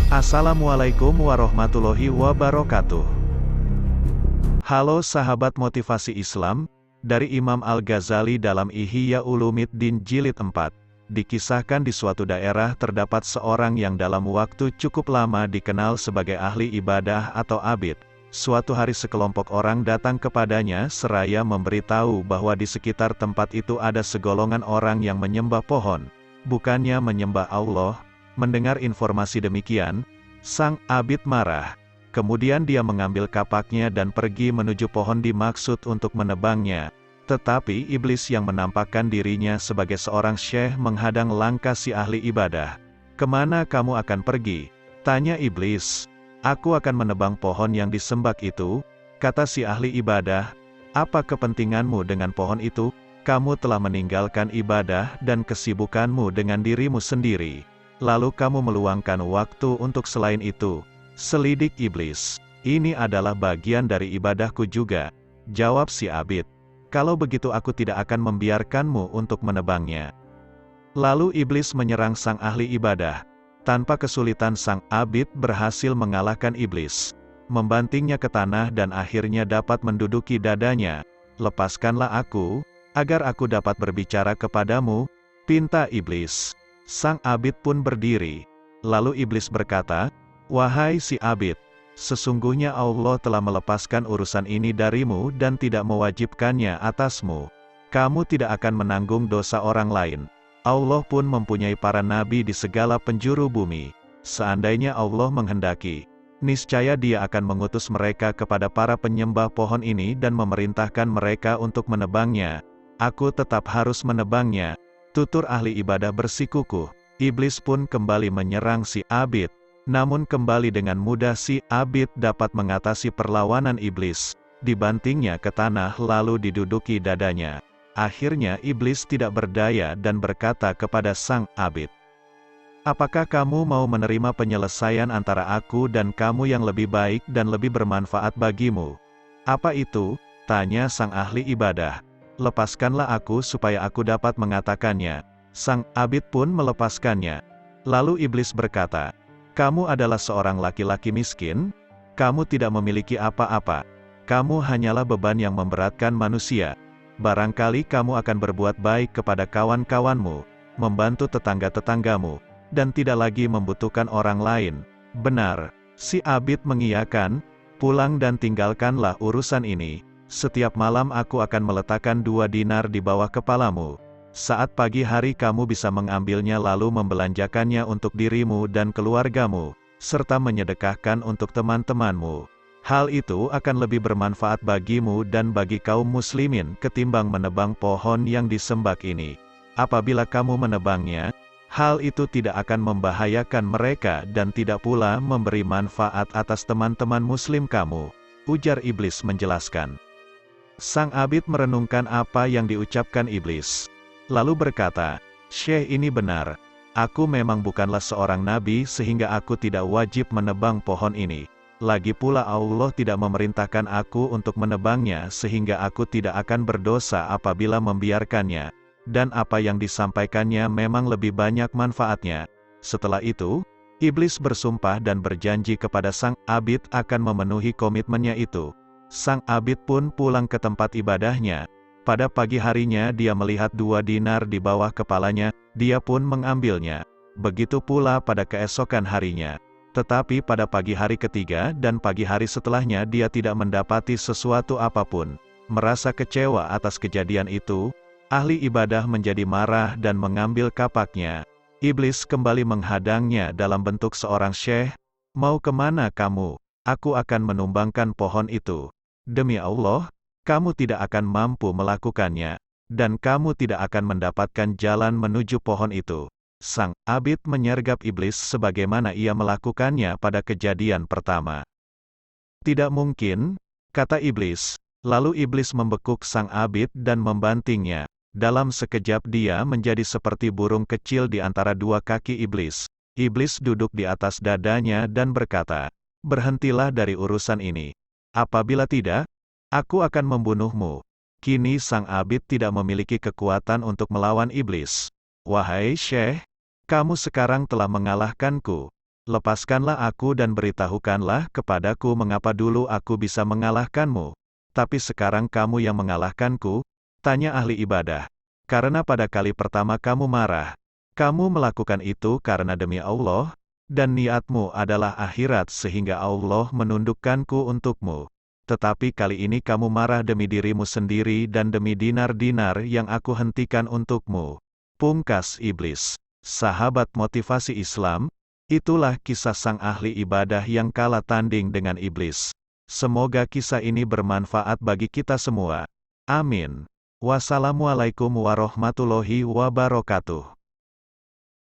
Assalamualaikum warahmatullahi wabarakatuh. Halo sahabat motivasi Islam, dari Imam Al-Ghazali dalam Ihya Ulumiddin Jilid 4. Dikisahkan di suatu daerah terdapat seorang yang dalam waktu cukup lama dikenal sebagai ahli ibadah atau abid. Suatu hari sekelompok orang datang kepadanya seraya memberitahu bahwa di sekitar tempat itu ada segolongan orang yang menyembah pohon, bukannya menyembah Allah. Mendengar informasi demikian, sang abid marah. Kemudian dia mengambil kapaknya dan pergi menuju pohon dimaksud untuk menebangnya. Tetapi iblis yang menampakkan dirinya sebagai seorang syekh menghadang langkah si ahli ibadah. "Kemana kamu akan pergi?" tanya iblis. "Aku akan menebang pohon yang disembah itu," kata si ahli ibadah. "Apa kepentinganmu dengan pohon itu? Kamu telah meninggalkan ibadah dan kesibukanmu dengan dirimu sendiri. Lalu kamu meluangkan waktu untuk selain itu," selidik iblis. "Ini adalah bagian dari ibadahku juga," jawab si abid. "Kalau begitu aku tidak akan membiarkanmu untuk menebangnya." Lalu iblis menyerang sang ahli ibadah. Tanpa kesulitan sang abid berhasil mengalahkan iblis, membantingnya ke tanah dan akhirnya dapat menduduki dadanya. "Lepaskanlah aku, agar aku dapat berbicara kepadamu," pinta iblis. Sang abid pun berdiri. Lalu iblis berkata, "Wahai si abid, sesungguhnya Allah telah melepaskan urusan ini darimu dan tidak mewajibkannya atasmu. Kamu tidak akan menanggung dosa orang lain. Allah pun mempunyai para nabi di segala penjuru bumi. Seandainya Allah menghendaki, niscaya Dia akan mengutus mereka kepada para penyembah pohon ini dan memerintahkan mereka untuk menebangnya. Aku tetap harus menebangnya," tutur ahli ibadah bersikukuh. Iblis pun kembali menyerang si abid. Namun kembali dengan mudah si abid dapat mengatasi perlawanan iblis. Dibantingnya ke tanah lalu diduduki dadanya. Akhirnya iblis tidak berdaya dan berkata kepada sang abid, "Apakah kamu mau menerima penyelesaian antara aku dan kamu yang lebih baik dan lebih bermanfaat bagimu?" "Apa itu?" tanya sang ahli ibadah. "Lepaskanlah aku supaya aku dapat mengatakannya." Sang abid pun melepaskannya. Lalu iblis berkata, "Kamu adalah seorang laki-laki miskin, kamu tidak memiliki apa-apa, kamu hanyalah beban yang memberatkan manusia. Barangkali kamu akan berbuat baik kepada kawan-kawanmu, membantu tetangga-tetanggamu, dan tidak lagi membutuhkan orang lain." "Benar," si abid mengiyakan. "Pulang dan tinggalkanlah urusan ini. Setiap malam aku akan meletakkan 2 dinar di bawah kepalamu. Saat pagi hari kamu bisa mengambilnya lalu membelanjakannya untuk dirimu dan keluargamu, serta menyedekahkan untuk teman-temanmu. Hal itu akan lebih bermanfaat bagimu dan bagi kaum muslimin ketimbang menebang pohon yang disembah ini. Apabila kamu menebangnya, hal itu tidak akan membahayakan mereka dan tidak pula memberi manfaat atas teman-teman muslim kamu," ujar iblis menjelaskan. Sang abid merenungkan apa yang diucapkan iblis. Lalu berkata, "Syekh ini benar. Aku memang bukanlah seorang nabi sehingga aku tidak wajib menebang pohon ini. Lagi pula Allah tidak memerintahkan aku untuk menebangnya sehingga aku tidak akan berdosa apabila membiarkannya. Dan apa yang disampaikannya memang lebih banyak manfaatnya." Setelah itu, iblis bersumpah dan berjanji kepada sang abid akan memenuhi komitmennya itu. Sang abid pun pulang ke tempat ibadahnya. Pada pagi harinya dia melihat 2 dinar di bawah kepalanya, dia pun mengambilnya. Begitu pula pada keesokan harinya. Tetapi pada pagi hari ketiga dan pagi hari setelahnya dia tidak mendapati sesuatu apapun. Merasa kecewa atas kejadian itu, ahli ibadah menjadi marah dan mengambil kapaknya. Iblis kembali menghadangnya dalam bentuk seorang syekh. "Mau kemana kamu? Aku akan menumbangkan pohon itu. Demi Allah, kamu tidak akan mampu melakukannya, dan kamu tidak akan mendapatkan jalan menuju pohon itu." Sang abid menyergap iblis sebagaimana ia melakukannya pada kejadian pertama. "Tidak mungkin," kata iblis. Lalu iblis membekuk sang abid dan membantingnya. Dalam sekejap dia menjadi seperti burung kecil di antara 2 kaki iblis. Iblis duduk di atas dadanya dan berkata, "Berhentilah dari urusan ini. Apabila tidak, aku akan membunuhmu." Kini sang abid tidak memiliki kekuatan untuk melawan iblis. "Wahai syekh, kamu sekarang telah mengalahkanku. Lepaskanlah aku dan beritahukanlah kepadaku mengapa dulu aku bisa mengalahkanmu. Tapi sekarang kamu yang mengalahkanku, tanya ahli ibadah. Karena pada kali pertama kamu marah, kamu melakukan itu karena demi Allah, dan niatmu adalah akhirat sehingga Allah menundukkanku untukmu. Tetapi kali ini kamu marah demi dirimu sendiri dan demi dinar-dinar yang aku hentikan untukmu. Pungkas iblis. Sahabat motivasi Islam, itulah kisah sang ahli ibadah yang kalah tanding dengan iblis. Semoga kisah ini bermanfaat bagi kita semua. Amin. Wassalamualaikum warahmatullahi wabarakatuh.